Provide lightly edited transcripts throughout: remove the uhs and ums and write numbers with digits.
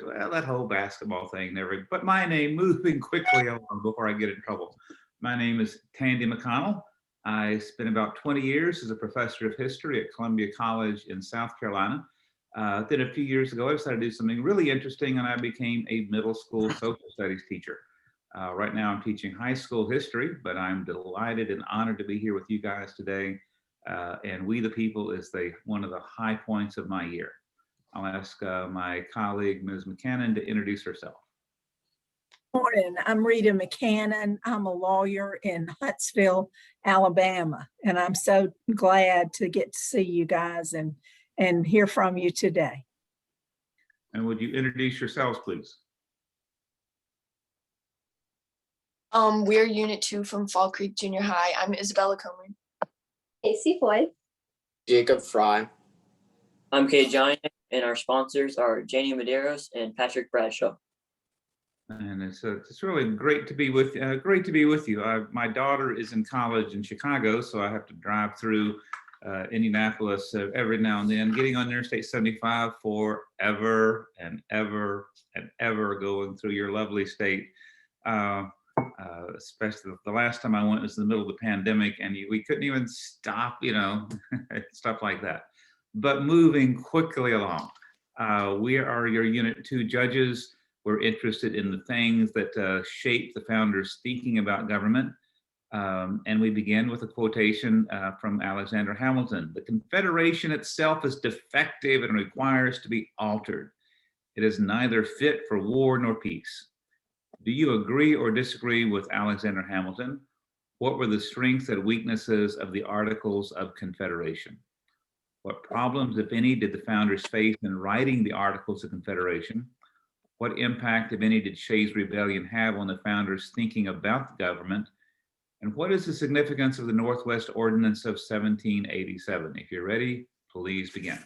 well, that whole basketball thing never, but my name, moving quickly along before I get in trouble. My name is Tandy Mcconnell. I spent about 20 years as a professor of history at Columbia College in South Carolina. Then a few years ago, I decided to do something really interesting and I became a middle school social studies teacher. Right now I'm teaching high school history, but I'm delighted and honored to be here with you guys today. And We the People is one of the high points of my year. I'll ask my colleague, Ms. McCannon, to introduce herself. Morning, I'm Rita McCannon. I'm a lawyer in Huntsville, Alabama, and I'm so glad to get to see you guys and hear from you today. And would you introduce yourselves, please? We're Unit 2 from Fall Creek Junior High. I'm Isabella Comer. Casey Floyd. Jacob Fry. I'm Kay Giant, and our sponsors are Janie Medeiros and Patrick Bradshaw. And it's really great to be with you. My daughter is in college in Chicago, so I have to drive through Indianapolis every now and then, getting on Interstate 75 forever and ever and ever, going through your lovely state. Especially the last time I went was in the middle of the pandemic, and we couldn't even stop, stuff like that. But moving quickly along, we are your Unit 2 judges. We're interested in the things that shape the founders' thinking about government. And we begin with a quotation from Alexander Hamilton. "The Confederation itself is defective and requires to be altered. It is neither fit for war nor peace." Do you agree or disagree with Alexander Hamilton? What were the strengths and weaknesses of the Articles of Confederation? What problems, if any, did the founders face in writing the Articles of Confederation? What impact, if any, did Shays' Rebellion have on the founders' thinking about the government? And what is the significance of the Northwest Ordinance of 1787? If you're ready, please begin.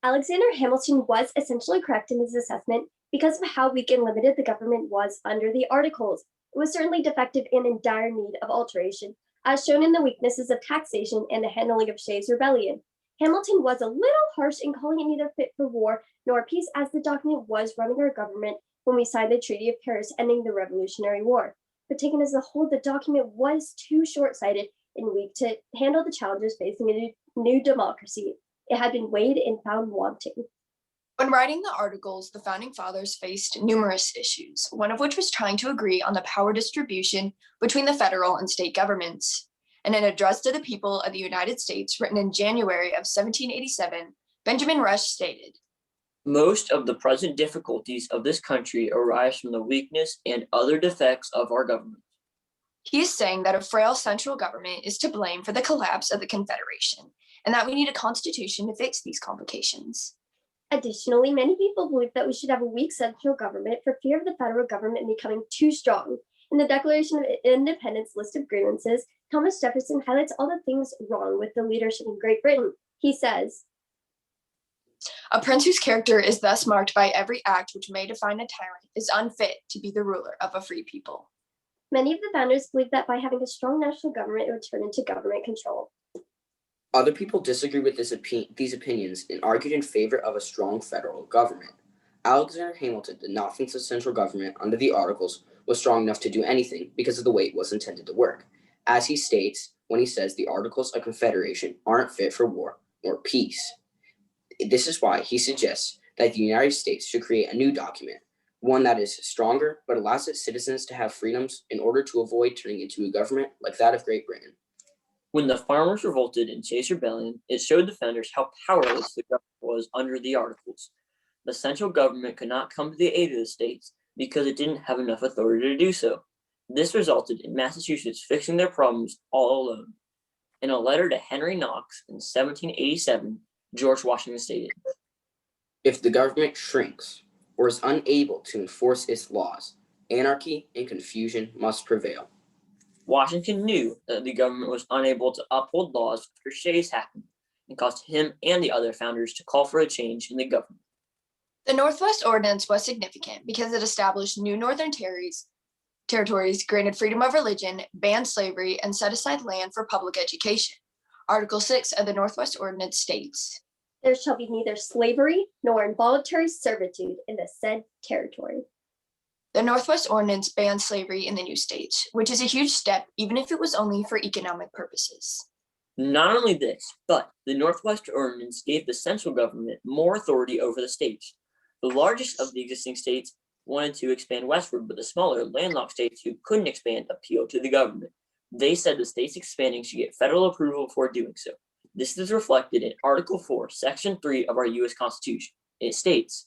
Alexander Hamilton was essentially correct in his assessment because of how weak and limited the government was under the Articles. It was certainly defective and in dire need of alteration, as shown in the weaknesses of taxation and the handling of Shays' Rebellion. Hamilton was a little harsh in calling it neither fit for war nor peace, as the document was running our government when we signed the Treaty of Paris ending the Revolutionary War. But taken as a whole, the document was too short-sighted and weak to handle the challenges facing a new democracy. It had been weighed and found wanting. When writing the Articles, the founding fathers faced numerous issues, one of which was trying to agree on the power distribution between the federal and state governments. In an address to the people of the United States written in January of 1787, Benjamin Rush stated, "Most of the present difficulties of this country arise from the weakness and other defects of our government." He is saying that a frail central government is to blame for the collapse of the Confederation, and that we need a constitution to fix these complications. Additionally, many people believe that we should have a weak central government for fear of the federal government becoming too strong. In the Declaration of Independence list of grievances, Thomas Jefferson highlights all the things wrong with the leadership in Great Britain. He says, "A prince whose character is thus marked by every act which may define a tyrant is unfit to be the ruler of a free people." Many of the founders believed that by having a strong national government, it would turn into government control. Other people disagree with these opinions and argued in favor of a strong federal government. Alexander Hamilton did not think the central government under the Articles was strong enough to do anything because of the way it was intended to work. As he states when he says the Articles of Confederation aren't fit for war or peace. This is why he suggests that the United States should create a new document, one that is stronger but allows its citizens to have freedoms in order to avoid turning into a government like that of Great Britain. When the farmers revolted in Shays' Rebellion, it showed the founders how powerless the government was under the Articles. The central government could not come to the aid of the states because it didn't have enough authority to do so. This resulted in Massachusetts fixing their problems all alone. In a letter to Henry Knox in 1787, George Washington stated, "If the government shrinks or is unable to enforce its laws, anarchy and confusion must prevail." Washington knew that the government was unable to uphold laws after Shays happened, and caused him and the other founders to call for a change in the government. The Northwest Ordinance was significant because it established new northern territories, granted freedom of religion, banned slavery, and set aside land for public education. Article 6 of the Northwest Ordinance states, There shall be neither slavery nor involuntary servitude in the said territory. The Northwest Ordinance banned slavery in the new states, which is a huge step, even if it was only for economic purposes. Not only this, but the Northwest Ordinance gave the central government more authority over the states. The largest of the existing states wanted to expand westward, but the smaller, landlocked states who couldn't expand appealed to the government. They said the states expanding should get federal approval before doing so. This is reflected in Article 4, Section 3 of our U.S. Constitution. It states,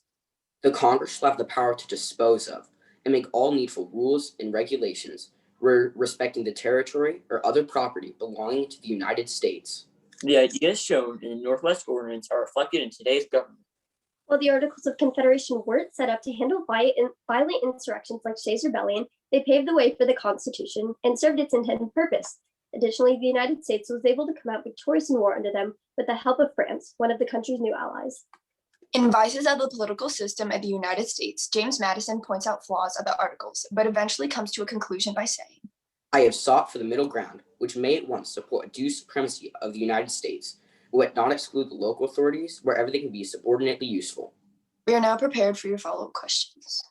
The Congress shall have the power to dispose of and make all needful rules and regulations respecting the territory or other property belonging to the United States. the ideas shown in the Northwest Ordinance are reflected in today's government. While the Articles of Confederation weren't set up to handle violent insurrections like Shays' Rebellion, they paved the way for the Constitution and served its intended purpose. Additionally, the United States was able to come out victorious in war under them with the help of France, one of the country's new allies. In Vices of the Political System of the United States, James Madison points out flaws of the Articles, but eventually comes to a conclusion by saying, I have sought for the middle ground, which may at once support a due supremacy of the United States, but not exclude the local authorities wherever they can be subordinately useful. We are now prepared for your follow-up questions.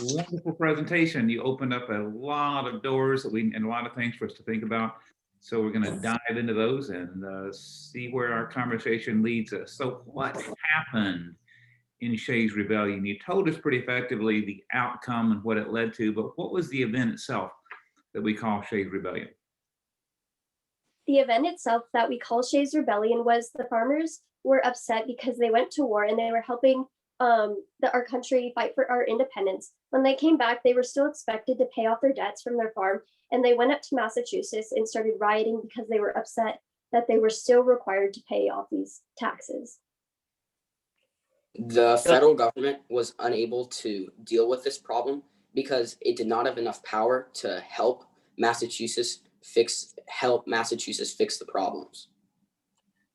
Wonderful presentation. You opened up a lot of doors and a lot of things for us to think about. So we're going to dive into those and see where our conversation leads us. So what happened in Shays' Rebellion? You told us pretty effectively the outcome and what it led to, but what was the event itself that we call Shays' Rebellion? The event itself that we call Shays' Rebellion was the farmers were upset because they went to war and they were helping our country fight for our independence. When they came back, they were still expected to pay off their debts from their farm, and they went up to Massachusetts and started rioting because they were upset that they were still required to pay off these taxes. The federal government was unable to deal with this problem because it did not have enough power to help Massachusetts fix the problems.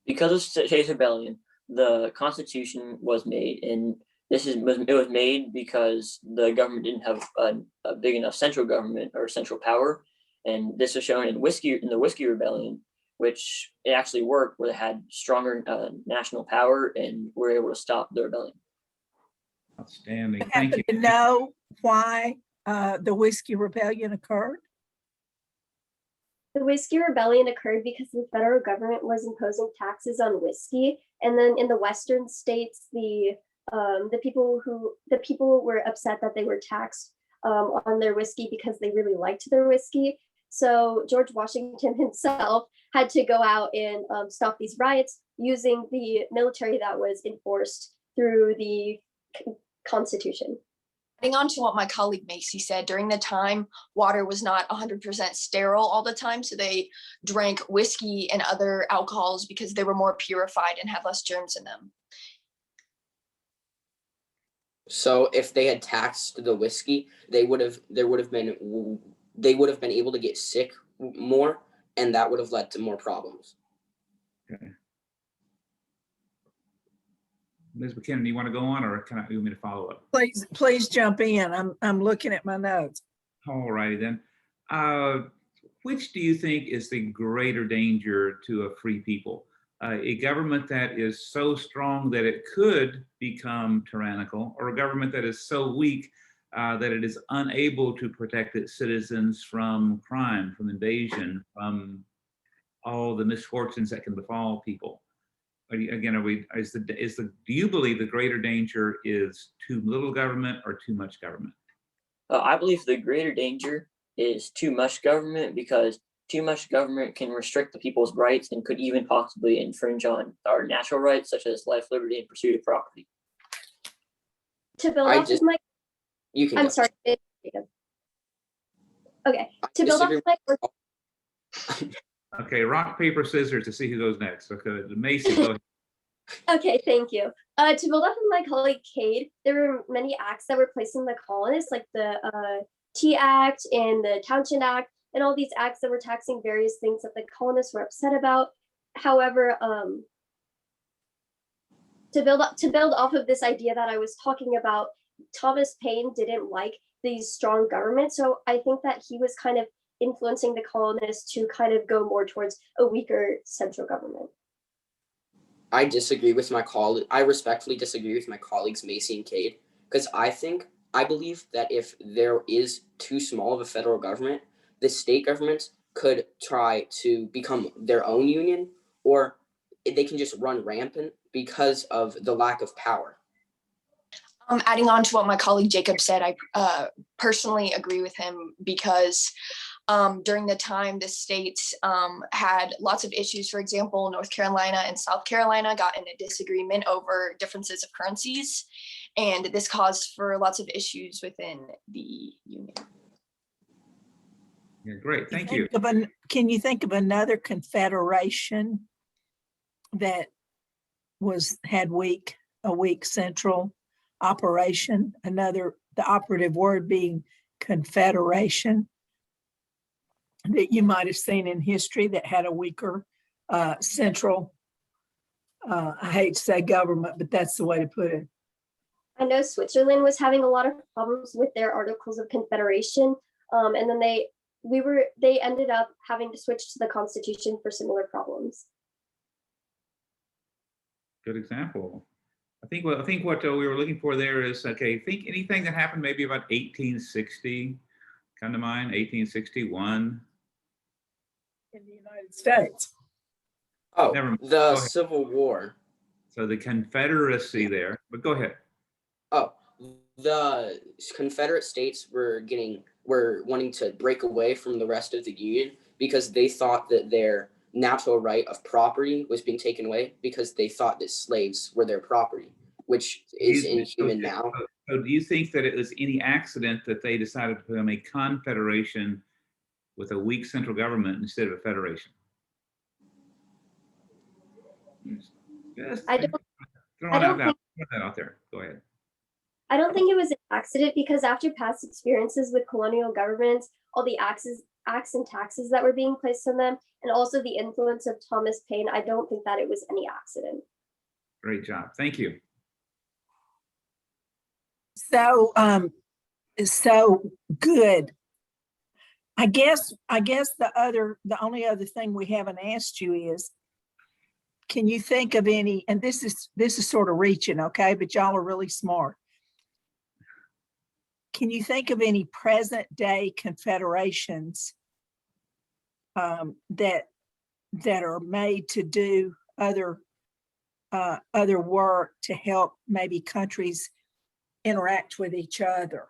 Because of Shays' Rebellion, the Constitution was made, and it was made because the government didn't have a big enough central government or central power, and this was shown in the Whiskey Rebellion, which it actually worked, where they had stronger national power and were able to stop the rebellion. Outstanding. I Thank happen you. to know why the Whiskey Rebellion occurred. The Whiskey Rebellion occurred because the federal government was imposing taxes on whiskey, and then in the western states, the people were upset that they were taxed on their whiskey because they really liked their whiskey. So George Washington himself had to go out and stop these riots using the military that was enforced through the Constitution. Adding on to what my colleague Macy said, during the time, water was not 100% sterile all the time, so they drank whiskey and other alcohols because they were more purified and had less germs in them. So if they had taxed the whiskey, they would have been able to get sick more, and that would have led to more problems. Okay. Ms. McKinnon, do you want to go on, or can you want me to follow up? Please jump in. I'm looking at my notes. All righty then. Which do you think is the greater danger to a free people? A government that is so strong that it could become tyrannical, or a government that is so weak that it is unable to protect its citizens from crime, from invasion, from all the misfortunes that can befall people? Do you believe the greater danger is too little government or too much government? I believe the greater danger is too much government, because too much government can restrict the people's rights and could even possibly infringe on our natural rights, such as life, liberty, and pursuit of property. To build off of my, You can. I'm go. sorry. Okay, to build off disagree. my. Okay, rock, paper, scissors to see who goes next. Okay, Macy, go ahead. Okay, thank you. To build off of my colleague Cade, there were many acts that were placed on the colonists, like the Tea Act and the Townshend Act, and all these acts that were taxing various things that the colonists were upset about. However, to build off of this idea that I was talking about, Thomas Paine didn't like these strong governments, so I think that he was kind of influencing the colonists to kind of go more towards a weaker central government. I disagree with my colleague. I respectfully disagree with my colleagues Macy and Cade, because I believe that if there is too small of a federal government, the state governments could try to become their own union, or they can just run rampant because of the lack of power. Adding on to what my colleague Jacob said, I personally agree with him because during the time the states had lots of issues. For example, North Carolina and South Carolina got in a disagreement over differences of currencies, and this caused for lots of issues within the union. Yeah, great, thank you. Can you think of another confederation that had a weak central operation? The operative word being confederation, that you might have seen in history that had a weaker central, I hate to say government, but that's the way to put it. I know Switzerland was having a lot of problems with their Articles of Confederation, and then they ended up having to switch to the Constitution for similar problems. Good example. I think what we were looking for there is, okay, think anything that happened maybe about 1860, come to mind, 1861. In the United States. Oh, Never mind. the Civil War. So the Confederacy there, but go ahead. Oh, the Confederate States were wanting to break away from the rest of the Union because they thought that their natural right of property was being taken away because they thought that slaves were their property, which is inhuman now. So do you think that it was any accident that they decided to become a confederation with a weak central government instead of a federation? I don't think that out there. Go ahead. I don't think it was an accident because after past experiences with colonial governments, all the acts and taxes that were being placed on them, and also the influence of Thomas Paine, I don't think that it was any accident. Great job. Thank you. So good. I guess the only other thing we haven't asked you is, can you think of any, and this is sort of reaching, okay, but y'all are really smart. Can you think of any present day confederations that are made to do other work to help maybe countries interact with each other?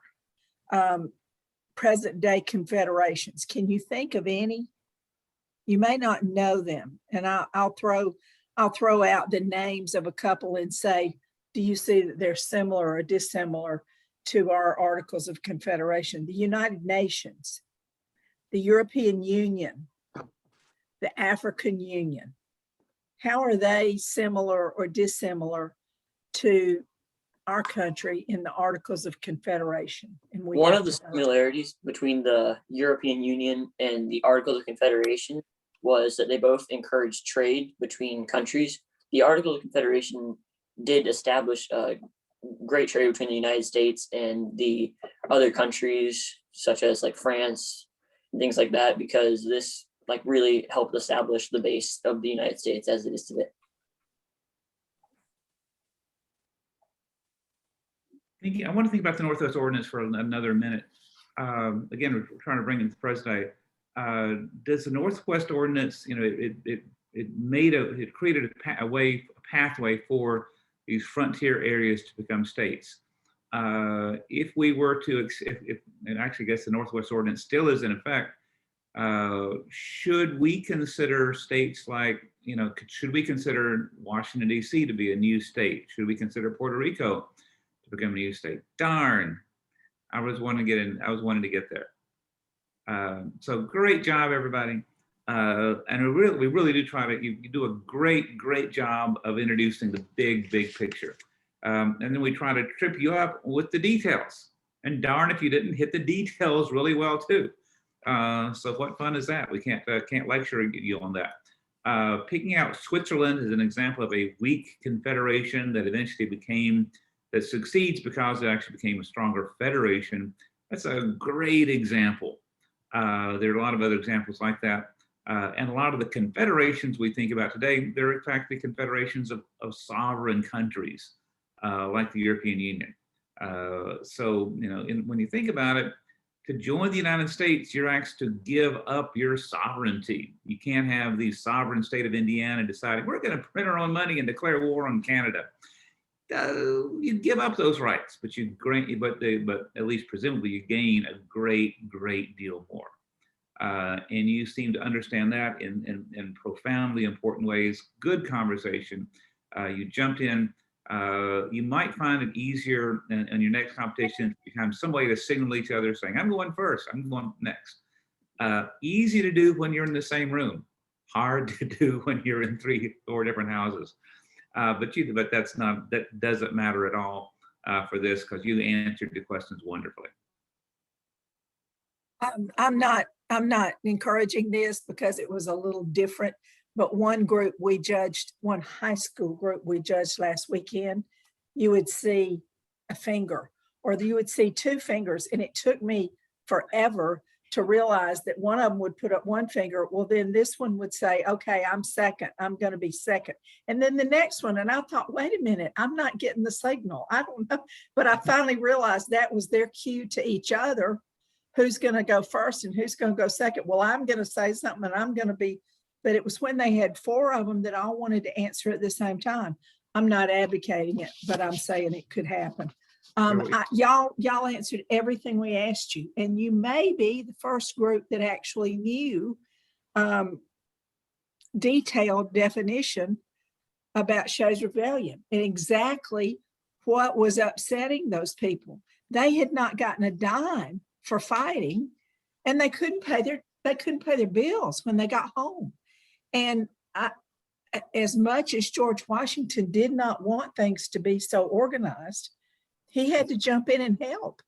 Present day confederations. Can you think of any? You may not know them, and I'll throw out the names of a couple and say, do you see that they're similar or dissimilar to our Articles of Confederation? The United Nations, the European Union, the African Union. How are they similar or dissimilar to our country in the Articles of Confederation? And one of the similarities between the European Union and the Articles of Confederation was that they both encouraged trade between countries. The Articles of Confederation did establish great trade between the United States and the other countries, such as like France and things like that, because this like really helped establish the base of the United States as it is today. I want to think about the Northwest Ordinance for another minute. Again, we're trying to bring in the present day. Does the Northwest Ordinance, it created a pathway for these frontier areas to become states. If we were to, and actually I guess the Northwest Ordinance still is in effect, should we consider states like, should we consider Washington, D.C. to be a new state? Should we consider Puerto Rico to become a new state? Darn, I was wanting to get there. So great job, everybody. And we really do try to, you do a great job of introducing the big picture. And then we try to trip you up with the details. And darn if you didn't hit the details really well too. So what fun is that? We can't lecture you on that. Picking out Switzerland as an example of a weak confederation that eventually that succeeds because it actually became a stronger federation. That's a great example. There are a lot of other examples like that. And a lot of the confederations we think about today, they're in fact the confederations of sovereign countries, like the European Union. So, you know, when you think about it, to join the United States, you're asked to give up your sovereignty. You can't have the sovereign state of Indiana deciding we're going to print our own money and declare war on Canada. You give up those rights, but but at least presumably you gain a great deal more. And you seem to understand that in profoundly important ways. Good conversation. You jumped in. You might find it easier in your next competition to have some way to signal each other saying, I'm going first, I'm going next. Easy to do when you're in the same room. Hard to do when you're in 3 or 4 different houses. But that doesn't matter at all for this, because you answered the questions wonderfully. I'm not encouraging this because it was a little different, but one high school group we judged last weekend, you would see a finger or you would see 2 fingers, and it took me forever to realize that one of them would put up 1 finger. Well, then this one would say, okay, I'm second, I'm going to be second. And then the next one, and I thought, wait a minute, I'm not getting the signal. I don't know. But I finally realized that was their cue to each other. Who's going to go first and who's going to go second? Well, I'm going to say something and I'm going to be, but it was when they had 4 of them that all wanted to answer at the same time. I'm not advocating it, but I'm saying it could happen. Y'all answered everything we asked you, and you may be the first group that actually knew detailed definition about Shays Rebellion and exactly what was upsetting those people. They had not gotten a dime for fighting, and they couldn't pay their bills when they got home. And as much as George Washington did not want things to be so organized, he had to jump in and help,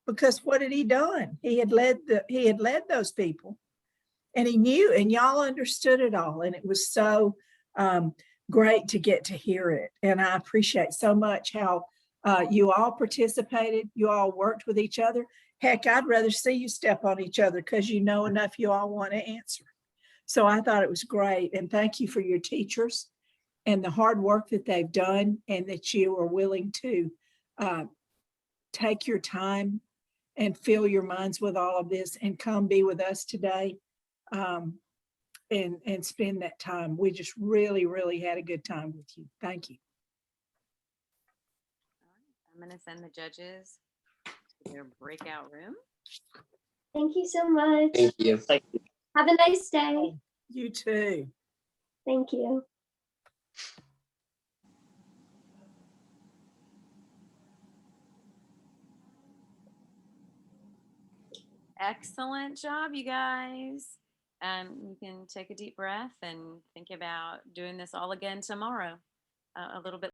because what had he done? He had led those people, and he knew, and y'all understood it all. And it was so great to get to hear it. And I appreciate so much how you all participated. You all worked with each other. Heck, I'd rather see you step on each other because you know enough you all want to answer. So I thought it was great. And thank you for your teachers and the hard work that they've done, and that you are willing to take your time and fill your minds with all of this and come be with us today and spend that time. We just really had a good time with you. Thank you. I'm going to send the judges to their breakout room. Thank you so much. Thank you. Thank you. Have a nice day. You too. Thank you. Excellent job, you guys. You can take a deep breath and think about doing this all again tomorrow, a little bit